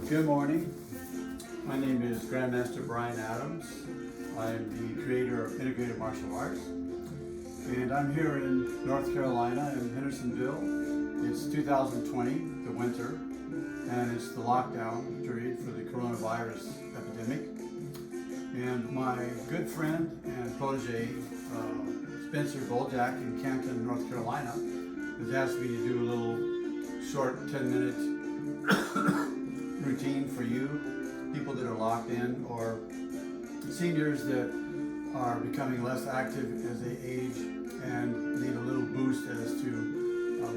Good morning. My name is Grandmaster Brian Adams. I am the creator of Integrated Martial Arts. And I'm here in North Carolina in Hendersonville. It's 2020, the winter, and it's the lockdown period for the coronavirus epidemic. And my good friend and protege, Spencer Boljak in Canton, North Carolina, has asked me to do a little short 10-minute routine for you, people that are locked in, or seniors that are becoming less active as they age and need a little boost as to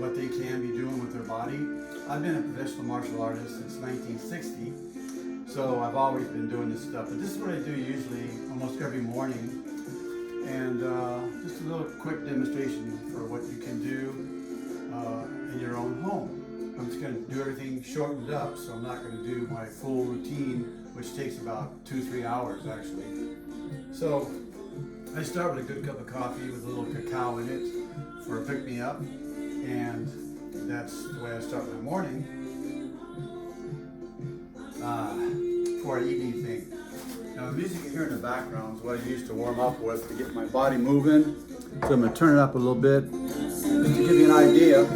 what they can be doing with their body. I've been a professional martial artist since 1960, so I've always been doing this stuff. But this is what I do usually almost every morning, and just a little quick demonstration for what you can do in your own home. I'm just going to do everything shortened up, so I'm not going to do my full routine, which takes about 2-3 hours actually. So I start with a good cup of coffee with a little cacao in it for a pick-me-up, and that's the way I start my morning for an evening thing. Now the music you hear in the background is what I used to warm up with to get my body moving. So I'm going to turn it up a little bit just to give you an idea.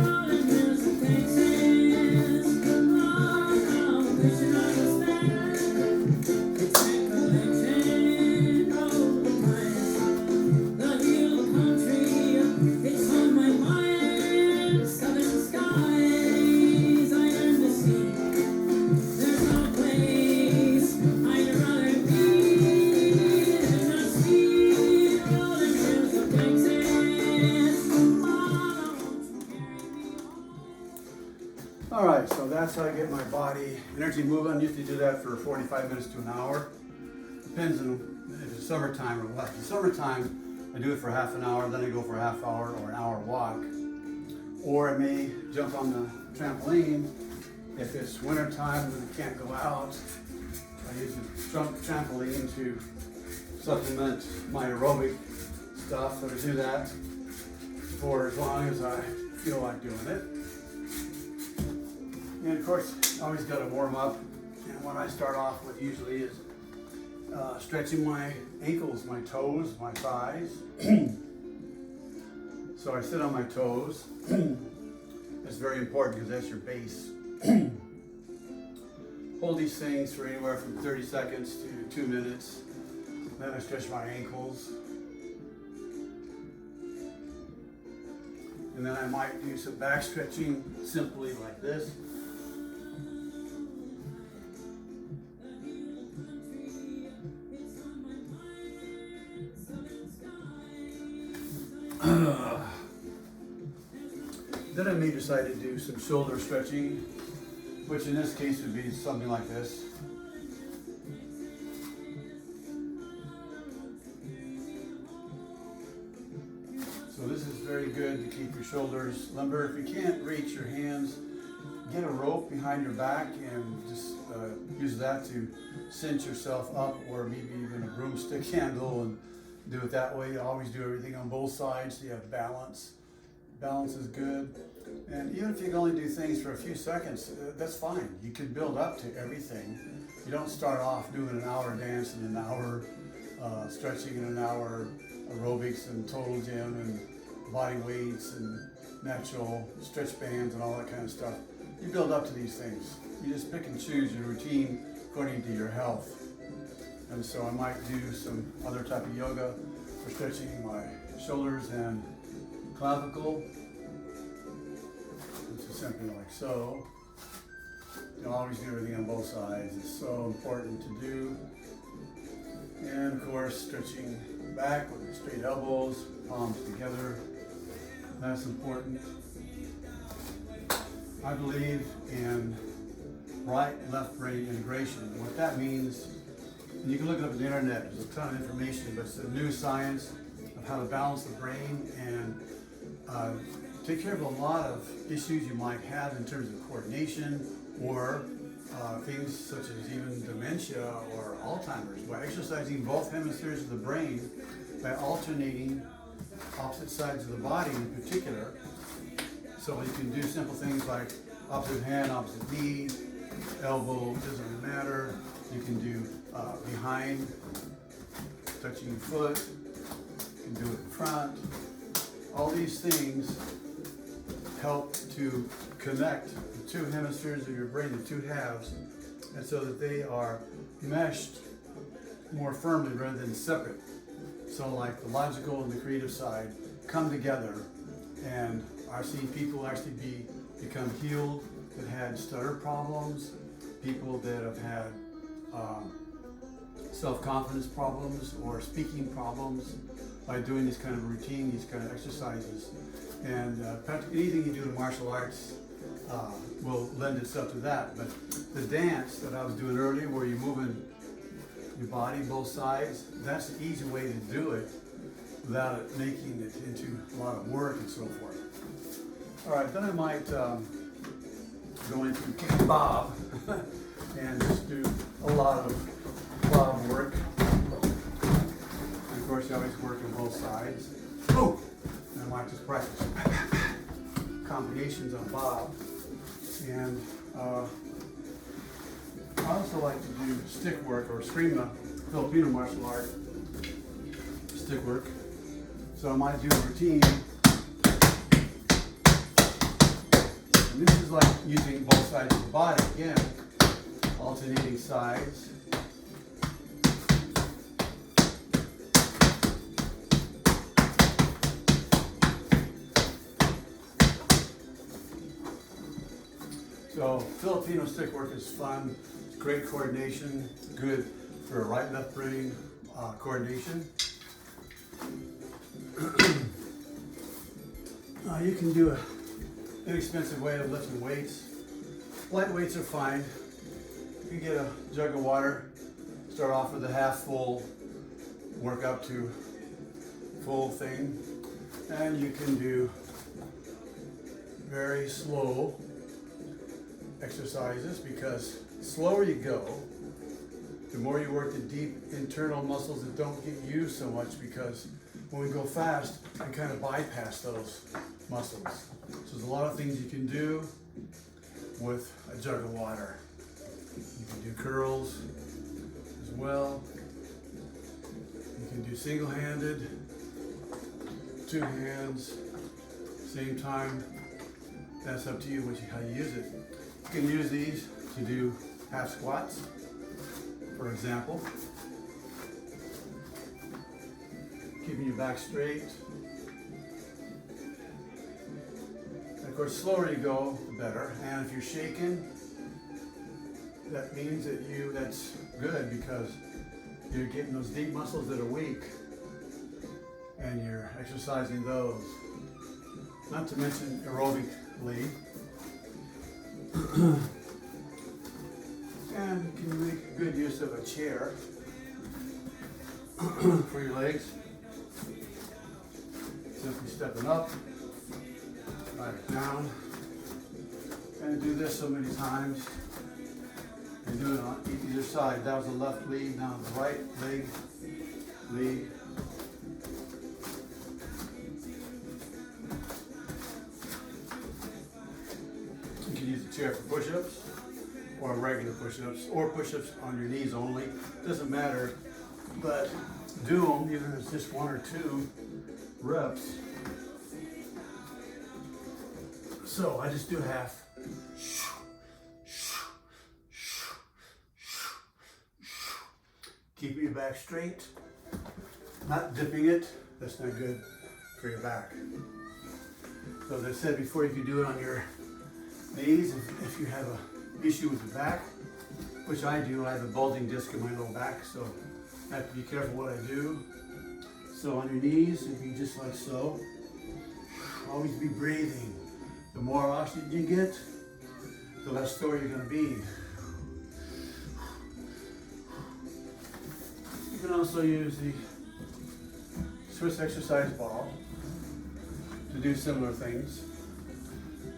Alright, so that's how I get my body energy moving. I usually do that for 45 minutes to an hour. Depends on if it's summertime or what. In summertime, I do it for half an hour, then I go for a half hour or an hour walk. Or I may jump on the trampoline. If it's winter time and I can't go out, I use the trampoline to supplement my aerobic stuff. So I do that for as long as I feel like doing it. And of course, I always got to warm up. And what I start off with usually is stretching my ankles, my toes, my thighs. So I sit on my toes. That's very important because that's your base. Hold these things for anywhere from 30 seconds to 2 minutes. Then I stretch my ankles. And then I might do some back stretching simply like this. Then I may decide to do some shoulder stretching, which in this case would be something like this. So this is very good to keep your shoulders limber. If you can't reach your hands, get a rope behind your back and just use that to cinch yourself up, or maybe even a broomstick handle, and do it that way. You always do everything on both sides so you have balance. Balance is good. And even if you can only do things for a few seconds, that's fine. You can build up to everything. You don't start off doing an hour dance and an hour stretching and an hour aerobics and total gym and body weights and natural stretch bands and all that kind of stuff. You build up to these things. You just pick and choose your routine according to your health. And so I might do some other type of yoga for stretching my shoulders and clavicle. This is simply like so. You always do everything on both sides. It's so important to do. And of course, stretching back with the straight elbows, palms together. That's important. I believe in right and left brain integration. What that means, and you can look it up on the internet, there's a ton of information, but it's a new science of how to balance the brain and take care of a lot of issues you might have in terms of coordination, or things such as even dementia or Alzheimer's, by exercising both hemispheres of the brain, by alternating opposite sides of the body in particular. So you can do simple things like opposite hand, opposite knee, elbow, doesn't matter. You can do behind, touching your foot. You can do it in front. All these things help to connect the two hemispheres of your brain, the two halves, and so that they are meshed more firmly rather than separate. So like the logical and the creative side come together, and I've seen people actually become healed that had stutter problems, people that have had self-confidence problems or speaking problems by doing this kind of routine, these kind of exercises. And practically anything you do in martial arts will lend itself to that. But the dance that I was doing earlier, where you're moving your body both sides, that's the easy way to do it without it making it into a lot of work and so forth. All right, then I might go into kick bob and just do a lot of bob work. And of course, you always work on both sides. Oh! And I might just practice combinations on bob. And I also like to do stick work, or Eskrima, Filipino martial art stick work. So I might do a routine. And this is like using both sides of the body again, alternating sides. So Filipino stick work is fun. It's great coordination, good for right-left brain coordination. You can do an inexpensive way of lifting weights. Light weights are fine. You can get a jug of water, start off with a half full, work up to full thing, and you can do very slow exercises, because the slower you go, the more you work the deep internal muscles that don't get used so much, because when we go fast, we kind of bypass those muscles. So there's a lot of things you can do with a jug of water. You can do curls as well. You can do single-handed, two hands, same time. That's up to you how you use it. You can use these to do half squats, for example. Keeping your back straight. And of course, the slower you go, the better. And if you're shaking, that means that that's good, because you're getting those deep muscles that are weak, and you're exercising those. Not to mention aerobically. And you can make good use of a chair for your legs. Simply stepping up, back down, and do this so many times. And do it on either side. That was the left leg, now the right leg, lead. You can use the chair for push-ups, or regular push-ups, or push-ups on your knees only. Doesn't matter, but do them even if it's just 1 or 2 reps. So I just do half. Keep your back straight, not dipping it. That's not good for your back. So as I said before, you can do it on your knees if you have an issue with the back, which I do. I have a bulging disc in my low back, so I have to be careful what I do. So on your knees, if you just like so, always be breathing. The more oxygen you get, the less sore you're going to be. You can also use the Swiss exercise ball to do similar things.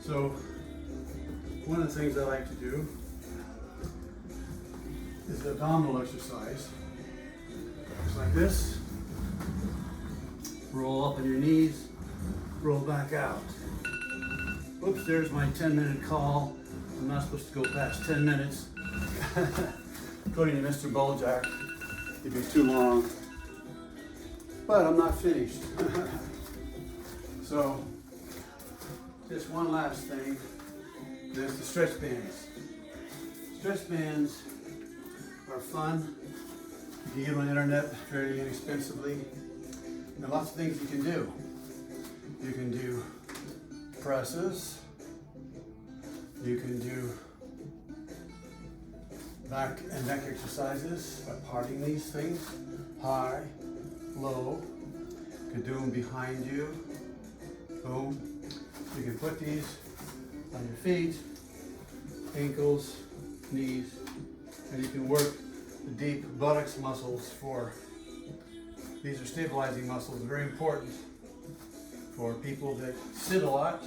So one of the things I like to do is the abdominal exercise. Just like this. Roll up on your knees, roll back out. Oops, there's my 10-minute call I'm not supposed to go past 10 minutes. According to Mr. Bojack, it'd be too long. But I'm not finished. So, just one last thing. There's the stretch bands. Stretch bands are fun. You can get them on the internet fairly inexpensively. And lots of things you can do. You can do presses. You can do back and neck exercises by parting these things. High, low. You can do them behind you. Boom. You can put these on your feet, ankles, knees, and you can work the deep buttocks muscles for, these are stabilizing muscles, very important for people that sit a lot.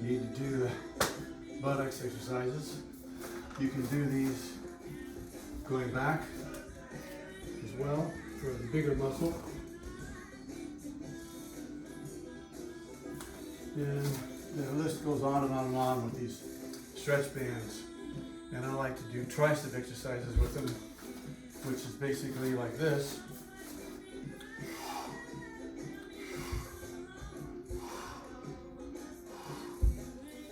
You need to do the buttocks exercises. You can do these going back as well for the bigger muscle. And the list goes on and on and on with these stretch bands. And I like to do tricep exercises with them, which is basically like this.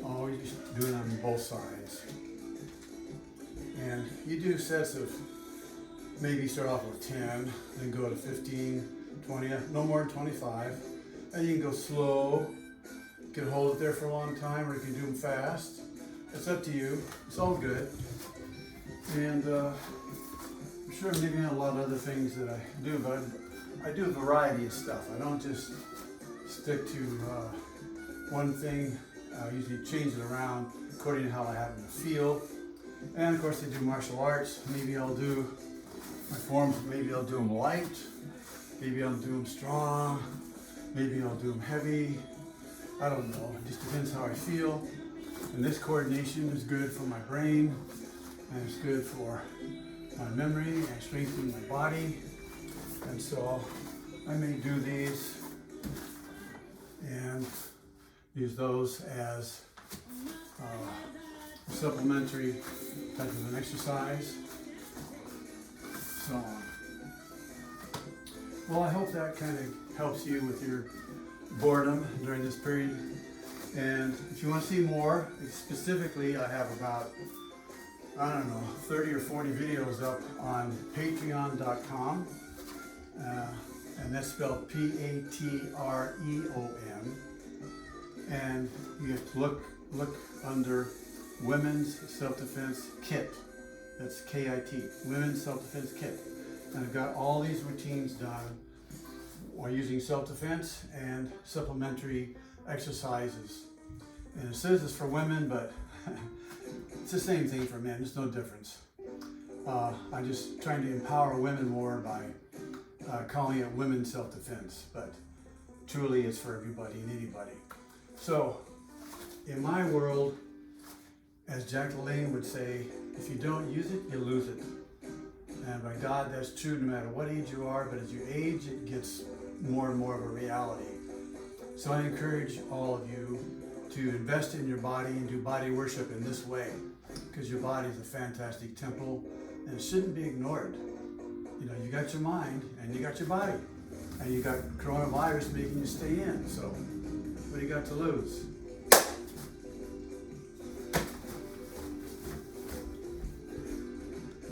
Always doing on both sides. And you do sets of, maybe start off with 10, then go to 15, 20, no more than 25. And you can go slow. You can hold it there for a long time, or you can do them fast. It's up to you. It's all good. And I'm sure I'm leaving out a lot of other things that I do, but I do a variety of stuff. I don't just stick to one thing. I usually change it around according to how I happen to feel. And of course I do martial arts. Maybe I'll do my forms, maybe I'll do them light. Maybe I'll do them strong. Maybe I'll do them heavy. I don't know, it just depends how I feel. And this coordination is good for my brain, and it's good for my memory, and strengthening my body. And so I may do these and use those as a supplementary type of an exercise. So on. Well, I hope that kind of helps you with your boredom during this period. And if you want to see more, specifically I have about, I don't know, 30 or 40 videos up on patreon.com, and that's spelled Patreon, and you have to look under Women's Self-Defense Kit. That's KIT, Women's Self-Defense Kit. And I've got all these routines done while using self-defense and supplementary exercises. And it says it's for women, but it's the same thing for men. There's no difference. I'm just trying to empower women more by calling it women's self-defense, but truly it's for everybody and anybody. So in my world, as Jack LaLanne would say, if you don't use it, you lose it. And by God, that's true no matter what age you are, but as you age, it gets more and more of a reality. So I encourage all of you to invest in your body and do body worship in this way, because your body is a fantastic temple and it shouldn't be ignored. You know, you got your mind and you got your body, and you got coronavirus making you stay in, so what do you got to lose?